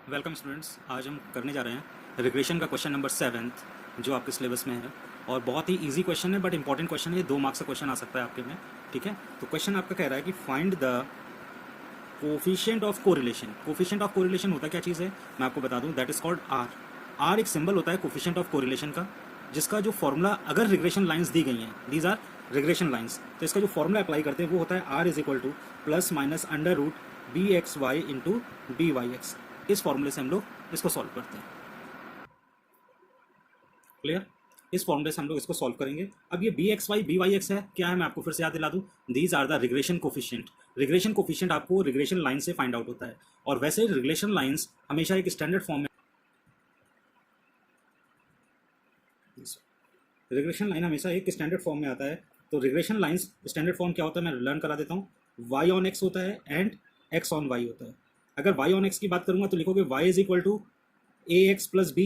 Welcome students. आज हम करने जा रहे हैं रिग्रेशन का क्वेश्चन नंबर 7 जो आपके सिलेबस में है और बहुत ही इजी क्वेश्चन है बट इंपॉर्टेंट क्वेश्चन है। 2 मार्क्स का क्वेश्चन आ सकता है आपके में। ठीक है, तो क्वेश्चन आपका कह रहा है कि find the coefficient of correlation. Coefficient of correlation होता क्या चीज़ है मैं आपको बता दूं, that is called r. R एक सिंबल होता है कोफिशिएंट ऑफ कोरिलेशन का, जिसका जो फॉर्मूला अगर रिग्रेशन लाइंस दी गई हैं, दीज आर रिग्रेशन लाइंस, तो इसका जो फॉर्मूला अप्लाई करते हैं वो होता है r is equal to plus minus under root b x y into b y x. इस फॉर्मूले से हम लोग इसको सॉल्व करते हैं। क्लियर? इस फॉर्मूले से हम लोग इसको सॉल्व करेंगे। अब ये b x y b y x है क्या है, मैं आपको फिर से याद दिला दूं, these are the regression coefficient. Regression coefficient आपको रिग्रेशन लाइन से फाइंड आउट होता है, और वैसे रिग्रेशन लाइंस हमेशा एक स्टैंडर्ड फॉर्म में, रिग्रेशन लाइन हमेशा एक स्टैंडर्ड फॉर्म में आता है। तो रिग्रेशन लाइंस स्टैंडर्ड फॉर्म क्या होता है मैं लर्न करा देता हूँ। वाई ऑन एक्स होता है एंड एक्स ऑन वाई होता है। अगर वाई ऑन एक्स की बात करूंगा तो लिखोगे y is equal to a x plus b,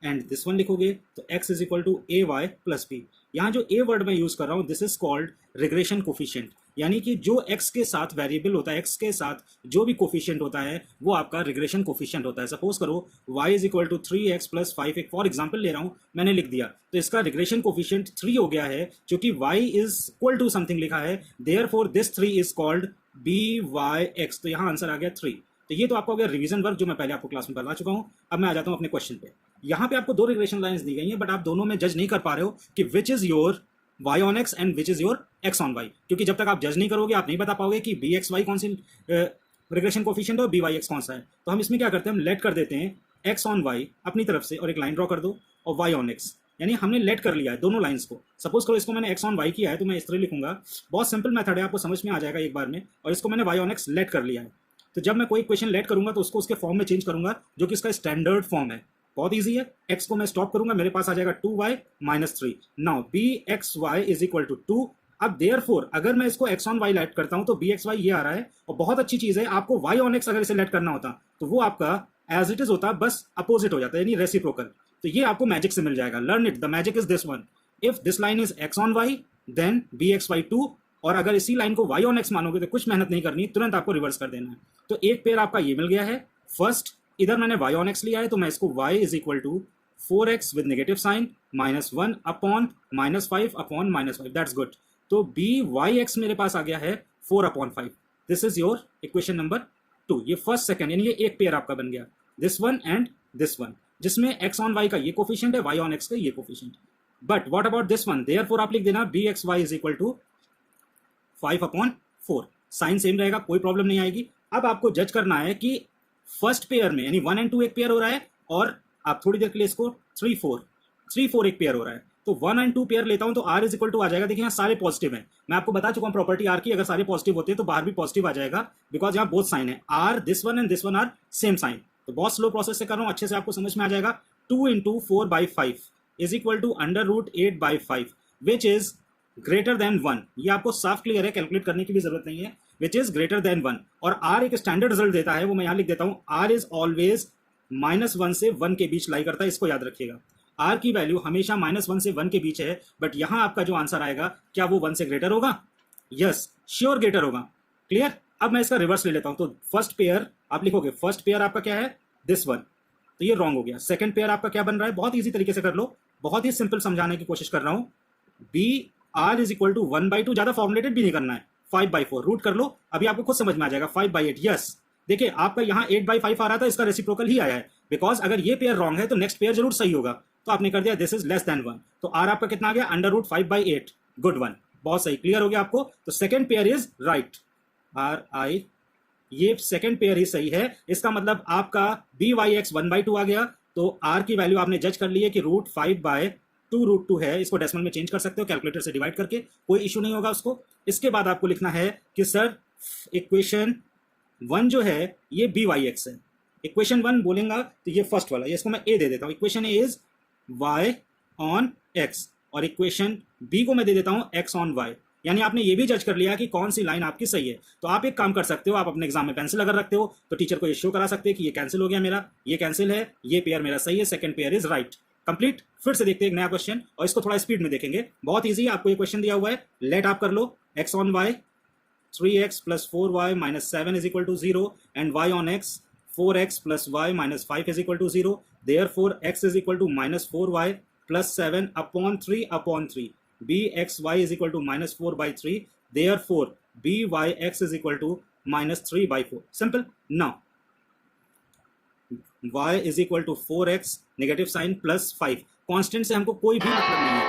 and this one लिखोगे तो x is equal to a y plus b. यहाँ जो a वर्ड मैं यूज कर रहा हूँ this is called regression coefficient, यानी कि जो x के साथ वेरिएबल होता है, x के साथ जो भी कोफिशिएंट होता है वो आपका रिग्रेशन कोफिशिएंट होता है। सपोज करो y is equal to 3x plus 5, एक फॉर एग्जाम्पल ले रहा हूँ, मैंने लिख दिया तो इसका रिग्रेशन कोफिशिएंट 3 हो गया है, क्योंकि y is equal to something लिखा है, therefore this 3 is called by(x). तो यहाँ आंसर आ गया 3। तो ये तो आपको हो गया रिवीजन वर्क जो मैं पहले आपको क्लास में बता चुका हूँ। अब मैं आ जाता हूँ अपने क्वेश्चन पे। यहाँ पे आपको 2 रिग्रेशन लाइंस दी गई हैं, बट आप दोनों में जज नहीं कर पा रहे हो कि which is your y on x and which is your x on y, क्योंकि जब तक आप जज नहीं करोगे आप नहीं बता पाओगे कि बी एक्स वाई कौन सी रिग्रेशन कोफिशिएंट है और बी वाई एक्स कौन सा है। तो हम इसमें क्या करते हैं, हम लेट कर देते हैं x ऑन y अपनी तरफ से और एक लाइन ड्रॉ कर दो, और y ऑन x, यानी हमने लेट कर लिया है दोनों लाइंस को। सपोज करो इसको मैंने x ऑन y किया है तो मैं इस तरह लिखूंगा, बहुत सिंपल मेथड है, आपको समझ में आ जाएगा एक बार में। और इसको मैंने y ऑन x लेट कर लिया है, तो जब मैं कोई इक्वेशन लेट करूंगा तो उसको उसके फॉर्म में चेंज करूंगा जो कि इसका स्टैंडर्ड फॉर्म है। बहुत इजी है, x को मैं स्टॉप करूंगा, मेरे पास आ जाएगा 2y minus 3। Now b x y is equal to 2। अब देयरफॉर अगर मैं इसको x ऑन y लेट करता हूं तो बी एक्स वाई ये आ रहा है, और बहुत अच्छी चीज है, आपको y ऑन x अगर इसे लेट करना होता तो वो आपका एज इट इज होता, बस अपोजिट हो जाता है, यानी रेसिप्रोकल। तो ये आपको मैजिक से मिल जाएगा। Learn it, the magic is this one, if this line is x on y then b x y 2, और अगर इसी लाइन को y ऑन x मानोगे तो कुछ मेहनत नहीं करनी, तुरंत आपको रिवर्स कर देना है। तो एक पेयर आपका ये मिल गया है। फर्स्ट इधर मैंने y ऑन x लिया है तो मैं इसको y is equal to 4x with negative sign minus 1 upon minus 5 upon minus 5, that's good. तो बी वाई एक्स मेरे पास आ गया है 4 upon 5। This is your equation number 2। ये फर्स्ट सेकंड यानी ये एक पेयर आपका बन गया, this one and this one, जिसमें x ऑन y का ये कोफिशिएंट है, y ऑन x का ये coefficient. But what about this one, therefore आप लिख देना b x y is equal to 5 upon 4। Sign same रहेगा, कोई प्रॉब्लम नहीं आएगी। अब आपको जज करना है कि फर्स्ट पेयर में यानी 1 एंड 2 एक पेयर हो रहा है, और आप थोड़ी देर के लिए इसको 3 4 एक पेयर हो रहा है। तो 1 एंड 2 पेयर लेता हूं तो आर इज इक्वल टू आ जाएगा, देखिए यहाँ सारे पॉजिटिव हैं, मैं आपको बता चुका हूं प्रॉपर्टी आर की, अगर सारे पॉजिटिव होते हैं तो बाहर भी पॉजिटिव आ जाएगा, बिकॉज यहाँ बोथ साइन है, are this one and this one are same sign. तो बहुत स्लो प्रोसेस से कर रहा हूँ, अच्छे से आपको समझ में आ जाएगा। 2 into 4/5 is equal to under root 8/5 which is greater than 1। ये आपको साफ क्लियर है, कैलकुलेट करने की भी जरूरत नहीं है, विच इज ग्रेटर देन 1। और आर एक स्टैंडर्ड रिजल्ट देता है, वो मैं यहां लिख देता हूं, आर इज ऑलवेज -1 से 1 के बीच लाई करता है, इसको याद रखिएगा। आर की वैल्यू हमेशा -1 से 1 के बीच है, बट यहां आपका जो आंसर आएगा क्या वो 1 से ग्रेटर होगा? यस, श्योर ग्रेटर होगा। क्लियर? अब मैं इसका रिवर्स ले लेता हूं, तो फर्स्ट पेयर आप लिखोगे, फर्स्ट पेयर आपका क्या है, दिस वन, तो ये रॉन्ग हो गया। सेकंड पेयर आपका क्या बन रहा है, बहुत इजी तरीके से कर लो, बहुत ही सिंपल समझाने की कोशिश कर रहा हूं। B r is equal to 1/2, ज्यादा फॉर्मुलेटेड भी नहीं करना है, 5/4 रूट कर लो, अभी आपको खुद समझ में आ जाएगा। 5/8, यस, देखिए आपका यहाँ 8/5 आ रहा था, इसका रेसिप्रोकल ही आया है, बिकॉज अगर ये पेयर रॉन्ग है तो नेक्स्ट पेयर जरूर सही होगा, तो आपने कर दिया दिस इज लेस देन 1। तो आर आपका कितना आ गया, अंडर रूट 5/8, गुड वन, बहुत सही, क्लियर हो गया आपको। तो second pair is right, are आई, ये सेकेंड पेयर ही सही है। इसका मतलब आपका बी वाई एक्स 1/2 आ गया, तो आर की वैल्यू आपने जज कर ली है कि रूट 5/2 रूट 2 है, इसको डेसिमल में चेंज कर सकते हो कैलकुलेटर से डिवाइड करके, कोई इशू नहीं होगा उसको। इसके बाद आपको लिखना है कि सर इक्वेशन 1 जो है ये बी वाई एक्स है। इक्वेशन 1 बोलेगा तो ये फर्स्ट वाला, इसको मैं ए दे देता हूँ, equation a is y on x, और इक्वेशन बी को मैं दे देता हूँ एक्स ऑन वाई। यानी आपने ये भी जज कर लिया कि कौन सी लाइन आपकी सही है। तो आप एक काम कर सकते हो, आप अपने एग्जाम में पेंसिल अगर रखते हो तो टीचर को ये शो करा सकते हैं कि ये कैंसिल हो गया मेरा, ये कैंसिल है, ये पेयर मेरा सही है, second pair is right. Complete. फिर से देखते हैं एक नया क्वेश्चन, और इसको थोड़ा स्पीड में देखेंगे, बहुत ईजी है। आपको ये क्वेश्चन दिया हुआ है, लेट आप कर लो, x on y 3x plus 4y minus 7 is equal to 0 and y on x 4x plus y minus 5 is equal to 0. Therefore, x is equal to minus 4y plus 7 upon 3 upon 3. bxy is equal to minus 4 by 3. Therefore, byx is equal to minus 3 by 4. Simple. Now, y is equal to 4x negative sign plus 5. Constant से हमको कोई भी मतलब नहीं है.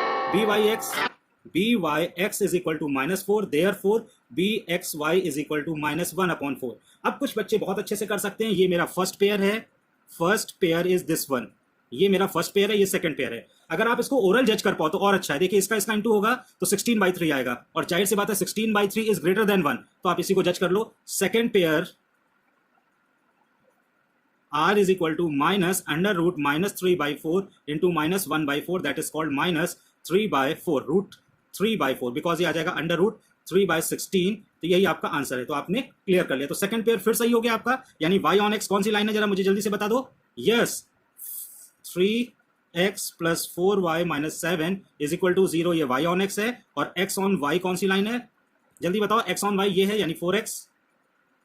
byx is equal to minus 4. therefore bxy is equal to minus 1 upon 4. अब कुछ बच्चे बहुत अच्छे से कर सकते हैं. ये मेरा फर्स्ट पेयर है, first pair is this one. ये मेरा फर्स्ट पेयर है, ये सेकंड पेयर है. अगर आप इसको ओरल जज कर पाओ तो और अच्छा है. देखिए इसका इंटू होगा तो 16/3 आएगा, और जाहिर सी बात है 16/3 इज ग्रेटर देन 1, तो आप इसी को जज कर लो. Second pair r is equal to minus under root minus 3/4 into minus 1/4, that is called minus 3/4 root 3/4, because ये आ जाएगा under root 3/16. तो यही आपका आंसर है. तो आपने क्लियर कर लिया. तो सेकंड पेयर फिर सही हो गया आपका, यानी y on x कौन सी लाइन है जरा मुझे जल्दी से बता दो. Yes, 3x plus 4y minus 7 is equal to 0. ये y on x है. और x on y कौन सी लाइन है जल्दी बताओ. x on y ये है, यानी 4x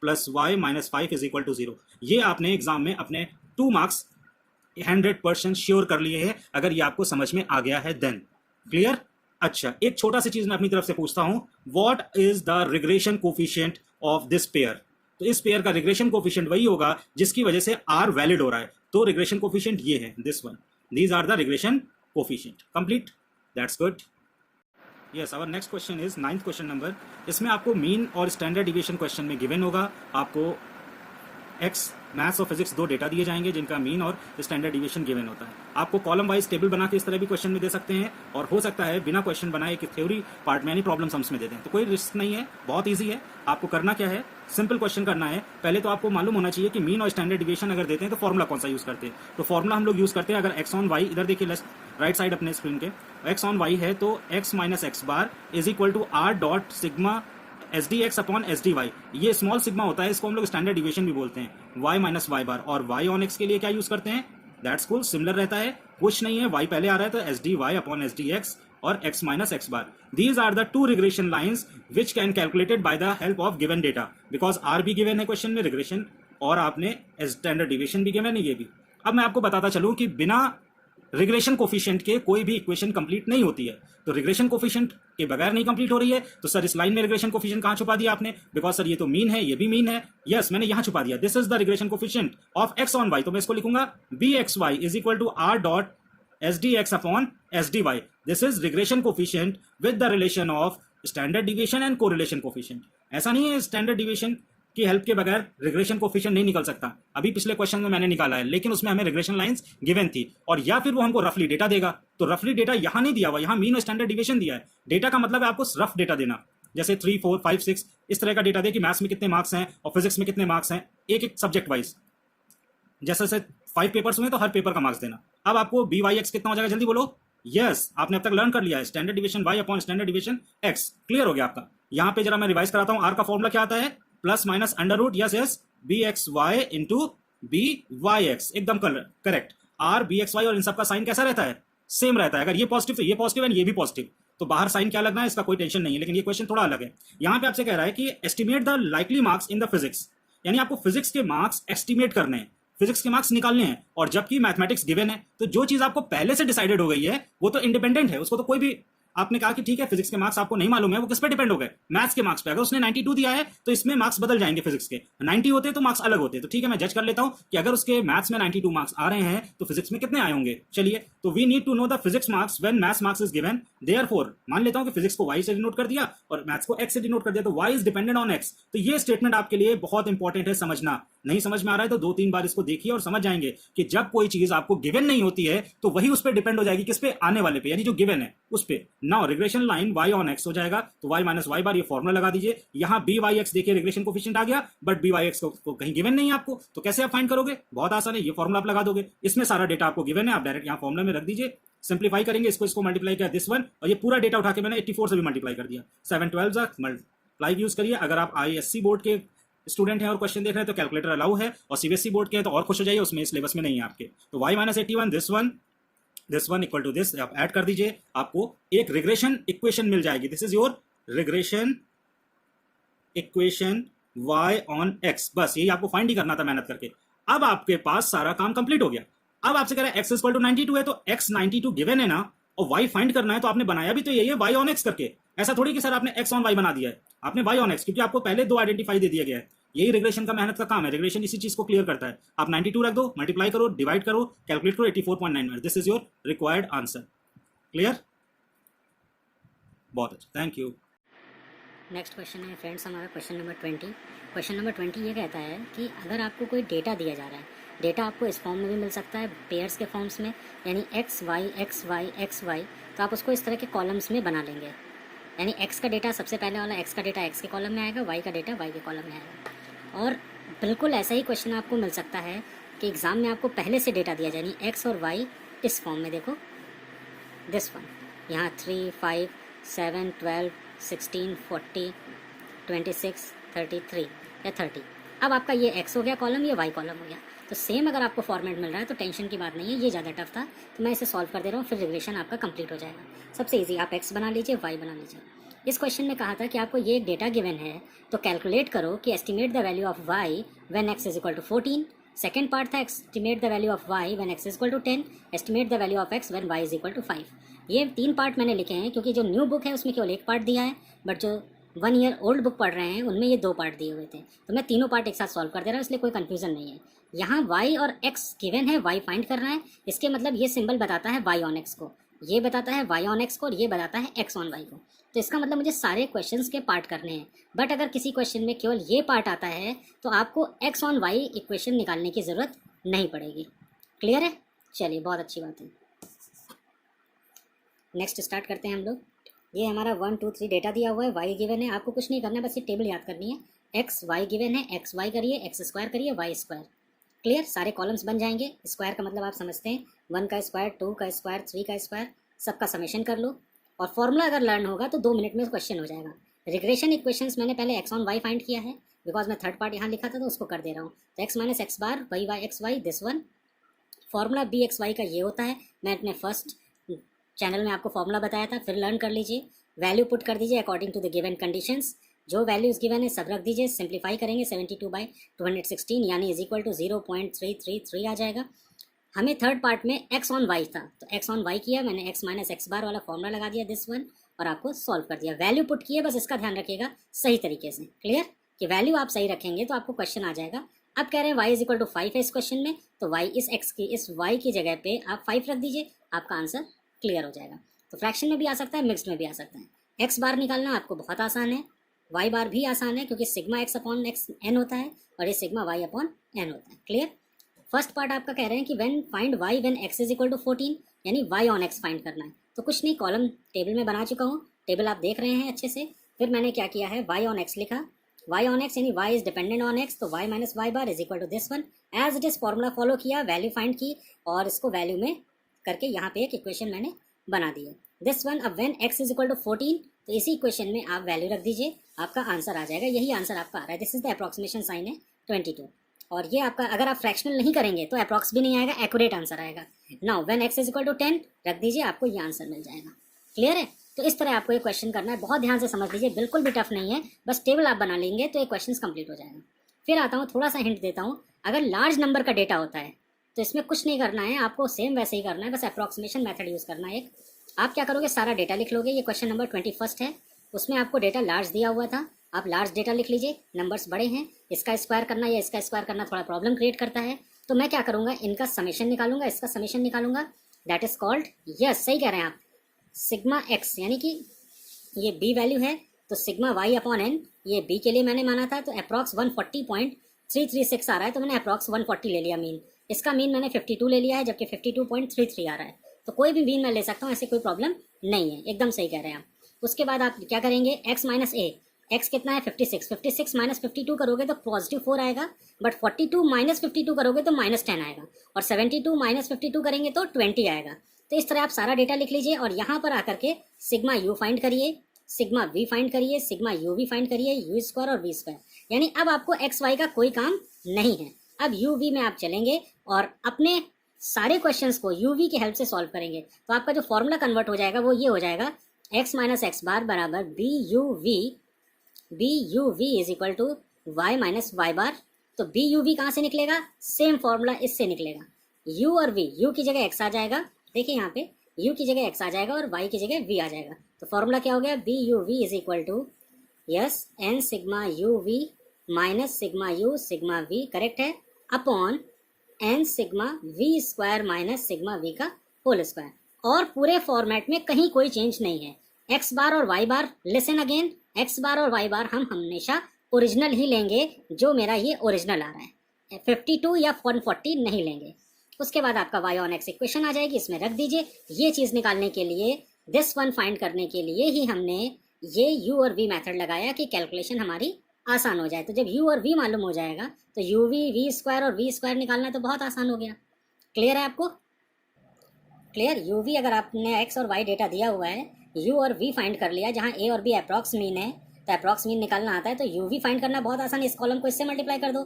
plus y minus 5 is equal to 0. ये आपने एग्जाम में अपने 2 मार्क्स 100% श्योर कर लिए हैं, अगर ये आपको समझ में आ गया है देन. क्लियर. अच्छा, एक छोटा सी चीज मैं अपनी तरफ से पूछता हूं. What is the regression coefficient of this pair. तो इस पेयर का रिग्रेशन कोफिशिएंट वही होगा जिसकी वजह से आर वैलिड हो रहा है. तो रिग्रेशन कोफिशिएंट ये है, this one. These are the regression coefficient. Complete. That's good. Yes, our next question is 9th question number. इसमें आपको मीन और स्टैंडर्ड डिविएशन क्वेश्चन में गिवन होगा. आपको एक्स मैथ्स और फिजिक्स 2 डेटा दिए जाएंगे जिनका मीन और स्टैंडर्ड डिविएशन गिवन होता है. आपको कॉलम वाइज टेबल बना के इस तरह भी क्वेश्चन में दे सकते हैं, और हो सकता है बिना क्वेश्चन बनाए कि थ्योरी पार्ट में यानी प्रॉब्लम सम्स में दे दें. तो कोई रिस्क नहीं है, बहुत ईजी है. आपको करना क्या है, सिंपल क्वेश्चन करना है. पहले तो आपको मालूम होना चाहिए कि मीन और स्टैंडर्ड डिविएशन अगर देते हैं तो फॉर्मुला कौन सा यूज करते हैं. तो फॉर्मुला हम लोग यूज करते हैं, अगर एक्स ऑन वाई, इधर देखिए राइट साइड अपने स्क्रीन के, एक्स ऑन वाई है तो x minus x bar is equal to r dot sigma s d x upon s d y. ये स्मॉल सिग्मा होता है, इसको हम लोग स्टैंडर्ड डिविएशन भी बोलते हैं. वाई माइनस वाई बार, और वाई ऑन एक्स के लिए क्या यूज करते हैं, दैट्स कूल, सिमिलर रहता है, कुछ नहीं है. वाई पहले आ रहा है तो s d y upon s d x और x minus x bar. These are the 2 regression lines which can calculated by the help of given data. Because r भी given है क्वेश्चन में, regression, और आपने standard deviation भी given है, ये भी. अब मैं आपको बताता चलूं कि बिना रिग्रेशन कोफिशिएंट के कोई भी इक्वेशन कंप्लीट नहीं होती है. तो रिग्रेशन कोफिशिएंट के बगैर नहीं कंप्लीट हो रही है. तो सर इस लाइन में रिग्रेशन कोफिशिएंट कहां छुपा दिया आपने, बिकॉज सर ये तो मीन है, ये भी मीन है. यस, मैंने यहां छुपा दिया. This is the regression coefficient of x on y. तो मैं इसको लिखूंगा bxy is equal to r dot SDX upon SDY. This is regression coefficient with the relation of standard deviation and correlation coefficient. ऐसा नहीं है standard deviation की help के बगैर regression coefficient नहीं निकल सकता. अभी पिछले क्वेश्चन में मैंने निकाला है, लेकिन उसमें हमें regression lines given थी, और या फिर वो हमको रफली डेटा देगा. तो रफली डेटा यहां नहीं दिया हुआ, यहां मीन और स्टैंडर्ड डिविएशन दिया है. डेटा का मतलब है आपको रफ डेटा देना, जैसे 3, 4, 5, 6 इस तरह का डेटा दे कि मैथ्स में कितने मार्क्स हैं और फिजिक्स में कितने मार्क्स हैं, एक एक सब्जेक्ट वाइज. जैसे 5 पेपर्स हुए तो हर पेपर का मार्क्स देना. अब आपको BYX कितना हो जाएगा जल्दी बोलो. यस, आपने अब तक लर्न कर लिया है, standard deviation y upon standard deviation x. Clear हो गया आपका. यहां पे जरा मैं रिवाइज कराता हूं. r का फॉर्मूला क्या आता है, plus minus under root, yes yes, bxy into byx. एकदम करेक्ट. r bxy और इन सब का साइन कैसा रहता है, सेम रहता है. अगर ये पॉजिटिव तो ये पॉजिटिव एंड ये भी पॉजिटिव, तो बाहर साइन क्या लगना है इसका कोई टेंशन नहीं है. लेकिन ये क्वेश्चन थोड़ा अलग है. यहां पे आपसे कह रहा है कि estimate the likely marks in the physics, यानी आपको फिजिक्स के मार्क्स एस्टिमेट करने हैं, फिजिक्स के मार्क्स निकालने हैं. और जबकि मैथमेटिक्स गिवन है, तो जो चीज आपको पहले से डिसाइडेड हो गई है वो तो इंडिपेंडेंट है, उसको तो कोई भी, आपने कहा कि ठीक है फिजिक्स के मार्क्स आपको नहीं मालूम है, वो किस पे डिपेंड हो गए, मैथ्स के मार्क्स पे. अगर उसने 92 दिया है तो इसमें मार्क्स बदल जाएंगे, फिजिक्स के 90 होते तो मार्क्स अलग होते. तो ठीक है, मैं जज कर लेता हूं कि अगर उसके मैथ्स में 92 मार्क्स आ रहे हैं तो फिजिक्स में कितने आए होंगे. चलिए, तो we need to know the physics marks when maths marks is given. Therefore मान लेता हूं कि फिजिक्स को y से डिनोट कर दिया और मैथ्स को x से डिनोट कर दिया, तो y is dependent on x. तो ये स्टेटमेंट आपके लिए बहुत इंपॉर्टेंट है समझना. नहीं समझ में आ रहा है तो 2-3 बार इसको देखिए और समझ जाएंगे कि जब कोई चीज आपको गिवन नहीं होती है तो वही उस पर डिपेंड हो जाएगी, किस पे, आने वाले पे, यानी जो गिवन है उस पे. Now regression line y on x हो जाएगा, तो y माइनस वाई बार, ये फॉर्मुला लगा दीजिए. यहां byx देखिए रिग्रेशन कोफिशिएंट आ गया, बट byx को कहीं गिवन नहीं है आपको, तो कैसे आप फाइंड करोगे, बहुत आसान है. ये फॉर्मुला आप लगा दोगे, इसमें सारा डेटा आपको गिवन है, आप डायरेक्ट यहाँ फॉर्मुला में रख दीजिए. सिंप्लीफाई करेंगे, इसको मल्टीप्लाई किया दिस वन, और ये पूरा डेटा उठा के मैंने 84 से भी मल्टीप्लाई कर दिया. 7 12 मल्टीप्लाई यूज करिए. अगर आप ISC बोर्ड के स्टूडेंट हैं और क्वेश्चन देख रहे हैं तो कैलकुलेटर अलाउ है, और CBSE बोर्ड के हैं तो और खुश हो जाइए, उसमें सिलेबस में नहीं है आपके. तो y minus 81 this one equal to this, आप ऐड कर दीजिए, आपको एक रिग्रेशन इक्वेशन मिल जाएगी. This is your regression equation y on x. बस यही आपको फाइंड ही करना था मेहनत करके. अब आपके पास सारा काम कंप्लीट हो गया। अब आपसे कह रहा है x इक्वल टू 92 है, तो x 92 गिवन है ना, और y फाइंड करना है, तो आपने बनाया भी तो यही है y ऑन x करके। ऐसा थोड़ी कि सर आपने x ऑन y बना दिया है, आपने y ऑन x, क्योंकि आपको पहले दो आइडेंटिफाई दे दिया गया है। यही रिग्रेशन का मेहनत का काम है, रिग्रेशन इसी चीज को क्लियर करता है। आप 92 रख दो, मल्टीप्लाई करो, डिवाइड करो, कैलकुलेट करो, 84.9, this is your required answer. Clear? बहुत अच्छा, थैंक यू। नेक्स्ट क्वेश्चन है फ्रेंड्स हमारा क्वेश्चन नंबर 20। क्वेश्चन नंबर 20 ये कहता है कि अगर आपको कोई डेटा दिया जा रहा है, डेटा आपको इस फॉर्म में भी मिल सकता है, पेयर्स के फॉर्म्स में, यानी x y x y x y, तो आप उसको इस तरह के कॉलम्स में बना लेंगे। यानी एक्स का डेटा सबसे पहले वाला एक्स का डेटा एक्स के कॉलम में आएगा, वाई का डेटा वाई के कॉलम में आएगा। और बिल्कुल ऐसा ही क्वेश्चन आपको मिल सकता है कि एग्ज़ाम में आपको पहले से डेटा दिया जाए, यानी एक्स और वाई इस फॉर्म में, देखो दिस वन, यहाँ 3, 5, 7, 12, 16, 40, 26, 33 या 30। अब आपका ये x हो गया कॉलम, ये y कॉलम हो गया। तो सेम अगर आपको फॉर्मेट मिल रहा है तो टेंशन की बात नहीं है, ये ज़्यादा टफ था तो मैं इसे सॉल्व कर दे रहा हूँ, फिर रिग्रेशन आपका कंप्लीट हो जाएगा। सबसे इजी, आप x बना लीजिए, y बना लीजिए। इस क्वेश्चन में कहा था कि आपको ये एक डेटा गिवन है, तो कैलकुलेट करो कि estimate the value of y when x is equal to 14। Second part था estimate the value of y when x is equal to 10, estimate the value of x when y is equal to 5। ये 3 part मैंने लिखे हैं क्योंकि जो new book है उसमें केवल एक पार्ट दिया है, बट जो 1 ईयर ओल्ड बुक पढ़ रहे हैं उनमें ये 2 पार्ट दिए हुए थे, तो मैं तीनों पार्ट एक साथ सॉल्व कर दे रहा हूँ, इसलिए कोई कन्फ्यूजन नहीं है। यहाँ y और x गिवन है, y फाइंड करना है, इसके मतलब ये सिंबल बताता है y ऑन x को, ये बताता है y ऑन x को, और ये बताता है x ऑन y को। तो इसका मतलब मुझे सारे क्वेश्चंस के पार्ट करने हैं, बट अगर किसी क्वेश्चन में केवल ये पार्ट आता है तो आपको x ऑन y इक्वेशन निकालने की ज़रूरत नहीं पड़ेगी। क्लियर है? चलिए, बहुत अच्छी बात है। नेक्स्ट स्टार्ट करते हैं हम लोग। ये हमारा 1 2 3 डेटा दिया हुआ है, y गिवन है, आपको कुछ नहीं करना है, बस ये टेबल याद करनी है। x y गिवन है, एक्स वाई करिए, एक्स स्क्वायर करिए, वाई स्क्वायर। क्लियर? सारे कॉलम्स बन जाएंगे। स्क्वायर का मतलब आप समझते हैं, 1 का स्क्वायर, 2 का स्क्वायर, 3 का स्क्वायर, सबका समेशन कर लो। और फॉर्मूला अगर लर्न होगा तो 2 मिनट में क्वेश्चन हो जाएगा। रिग्रेशन इक्वेशंस मैंने पहले एक्स ऑन वाई फाइंड किया है, बिकॉज मैं थर्ड पार्ट यहाँ लिखा था तो उसको कर दे रहा हूँ। तो x minus x bar y y x y, this one. Formula b x y का ये होता है, मैं अपने फर्स्ट चैनल में आपको फॉर्मूला बताया था, फिर लर्न कर लीजिए। वैल्यू पुट कर दीजिए according to the given conditions, जो वैल्यूज गिवन है सब रख दीजिए। सिंप्लीफाई करेंगे 72/216 यानी इज इक्वल टू 0.333 आ जाएगा। हमें थर्ड पार्ट में एक्स ऑन वाई था, तो एक्स ऑन वाई किया मैंने, एक्स माइनस एक्स बार वाला फॉर्मूला लगा दिया, दिस वन, और आपको सॉल्व कर दिया। वैल्यू पुट किए, बस इसका ध्यान रखिएगा सही तरीके से। क्लियर? कि वैल्यू आप सही रखेंगे तो आपको क्वेश्चन आ जाएगा। अब कह रहे हैं y इज इक्वल टू 5 है इस क्वेश्चन में, तो y इस x की, इस y की जगह पे आप 5 रख दीजिए, आपका आंसर क्लियर हो जाएगा। तो फ्रैक्शन में भी आ सकता है, मिक्स्ड में भी आ सकता है। x बार निकालना आपको बहुत आसान है, y बार भी आसान है, क्योंकि sigma x upon x n होता है और ये सिग्मा y अपॉन n होता है। क्लियर? फर्स्ट पार्ट आपका कह रहे हैं कि when find y when x is equal to 14, यानी y ऑन x फाइंड करना है। तो कुछ नहीं, कॉलम टेबल में बना चुका हूँ, टेबल आप देख रहे हैं अच्छे से। फिर मैंने क्या किया है, y ऑन x लिखा, y ऑन x यानी y is dependent on x, तो y minus Y bar is equal to this one. As it is formula follow किया, वैल्यू फाइंड की, और इसको वैल्यू में करके यहाँ पे एक इक्वेशन मैंने बना दी है, दिस वन। अब when x is equal to 14, तो इसी इक्वेशन में आप वैल्यू रख दीजिए, आपका आंसर आ जाएगा। यही आंसर आपका आ रहा है, this is the approximation sign है 22। और ये आपका, अगर आप फ्रैक्शनल नहीं करेंगे तो अप्रॉक्स भी नहीं आएगा, एक्यूरेट आंसर आएगा। Now when x is equal to 10 रख दीजिए, आपको ये आंसर मिल जाएगा। क्लियर है? तो इस तरह आपको ये क्वेश्चन करना है, बहुत ध्यान से समझ लीजिए, बिल्कुल भी टफ नहीं है, बस टेबल आप बना लेंगे तो ये क्वेश्चन कंप्लीट हो जाएगा। फिर आता हूँ, थोड़ा सा हिंट देता हूँ, अगर लार्ज नंबर का डेटा होता है तो इसमें कुछ नहीं करना है, आपको सेम वैसे ही करना है, बस अप्रॉक्सीमेशन मेथड यूज़ करना है एक। आप क्या करोगे, सारा डेटा लिख लोगे। ये क्वेश्चन नंबर 21 है, उसमें आपको डेटा लार्ज दिया हुआ था, आप लार्ज डेटा लिख लीजिए, नंबर्स बड़े हैं, इसका स्क्वायर करना या इसका स्क्वायर करना थोड़ा प्रॉब्लम क्रिएट करता है। तो मैं क्या करूँगा, इनका समेशन निकालूंगा, इसका समेशन निकालूंगा, दैट इज कॉल्ड, यस सही कह रहे हैं आप, सिग्मा एक्स, यानी कि ये बी वैल्यू है, तो सिग्मा वाई अपॉन एन, ये बी के लिए मैंने माना था, तो अप्रॉक्स 140.336 आ रहा है, तो मैंने अप्रॉक्स 140 ले लिया मीन। इसका मीन मैंने 52 ले लिया है, जबकि 52.33 आ रहा है, तो कोई भी मीन मैं ले सकता हूँ, ऐसे कोई प्रॉब्लम नहीं है, एकदम सही कह रहे हैं आप। उसके बाद आप क्या करेंगे, x माइनस ए, x कितना है 56, 56 माइनस 52 करोगे तो पॉजिटिव 4 आएगा, बट 42 माइनस 52 करोगे तो माइनस 10 आएगा, और 72 माइनस 52 करेंगे तो 20 आएगा। तो इस तरह आप सारा डेटा लिख लीजिए, और यहाँ पर आकर के सिग्मा यू फाइंड करिए, सिग्मा वी फाइंड करिए, सिग्मा यू वी फाइंड करिए, यू स्क्वायर और वी स्क्वायर, यानी अब आपको एक्स वाई का कोई काम नहीं है। अब यू वी में आप चलेंगे और अपने सारे क्वेश्चंस को यू वी की हेल्प से सॉल्व करेंगे, तो आपका जो फॉर्मूला कन्वर्ट हो जाएगा वो ये हो जाएगा, एक्स माइनस एक्स बार बराबर B U V is equal to Y minus Y bar तो बी यू वी कहाँ से निकलेगा, सेम फॉर्मूला इससे निकलेगा, u और v, u की जगह x आ जाएगा, देखिए यहाँ पे u की जगह x आ जाएगा और y की जगह v आ जाएगा। तो फॉर्मूला क्या हो गया, B U V is equal to yes N sigma U V minus sigma U sigma V, correct है, upon N sigma V square minus sigma V का होल स्क्वायर। और पूरे फॉर्मेट में कहीं कोई चेंज नहीं है, एक्स बार और वाई बार, लिसन अगेन, एक्स बार और वाई बार हम हमेशा ओरिजिनल ही लेंगे, जो मेरा ये ओरिजिनल आ रहा है, 52 या 140 नहीं लेंगे। उसके बाद आपका वाई ऑन एक्स इक्वेशन आ जाएगी, इसमें रख दीजिए। ये चीज़ निकालने के लिए, दिस वन फाइंड करने के लिए ही हमने ये यू और वी मेथड लगाया कि कैलकुलेशन हमारी आसान हो जाए। तो जब u और v मालूम हो जाएगा तो u v v स्क्वायर और v स्क्वायर निकालना तो बहुत आसान हो गया। क्लियर है आपको, क्लियर। u v अगर आपने x और y डेटा दिया हुआ है, u और v फाइंड कर लिया, जहाँ a और b अप्रॉक्स मीन है, तो अप्रॉक्स मीन निकालना आता है, तो u v फाइंड करना बहुत आसान है। इस कॉलम को इससे मल्टीप्लाई कर दो,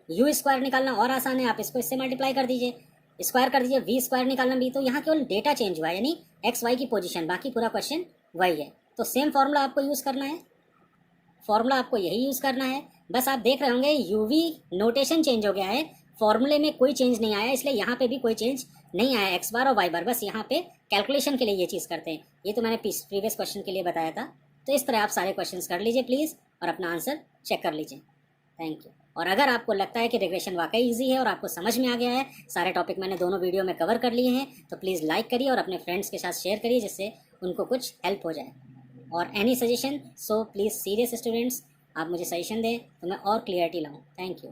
u स्क्वायर निकालना और आसान है, आप इसको इससे मल्टीप्लाई कर दीजिए, स्क्वायर कर दीजिए, v स्क्वायर निकालना भी। तो यहाँ केवल डेटा चेंज हुआ है, यानी x y की पोजीशन, बाकी पूरा क्वेश्चन वही है। तो सेम फॉर्मूला आपको यूज़ करना है, फॉर्मूला आपको यही यूज़ करना है। बस आप देख रहे होंगे यूवी नोटेशन चेंज हो गया है, फॉर्मूले में कोई चेंज नहीं आया, इसलिए यहाँ पे भी कोई चेंज नहीं आया, एक्स बार और वाई बार, बस यहाँ पे कैलकुलेशन के लिए ये चीज़ करते हैं। ये तो मैंने प्रीवियस क्वेश्चन के लिए बताया था। तो इस तरह आप सारे क्वेश्चंस कर लीजिए प्लीज़, और अपना आंसर चेक कर लीजिए। Thank you. और अगर आपको लगता है कि रिग्रेशन वाकई ईजी है और आपको समझ में आ गया है, सारे टॉपिक मैंने दोनों वीडियो में कवर कर लिए हैं, तो प्लीज़ लाइक करिए और अपने फ्रेंड्स के साथ शेयर करिए, जिससे उनको कुछ हेल्प हो जाए। और any suggestion, so please serious students, आप मुझे सजेशन दें तो मैं और क्लियरिटी लाऊं। Thank you.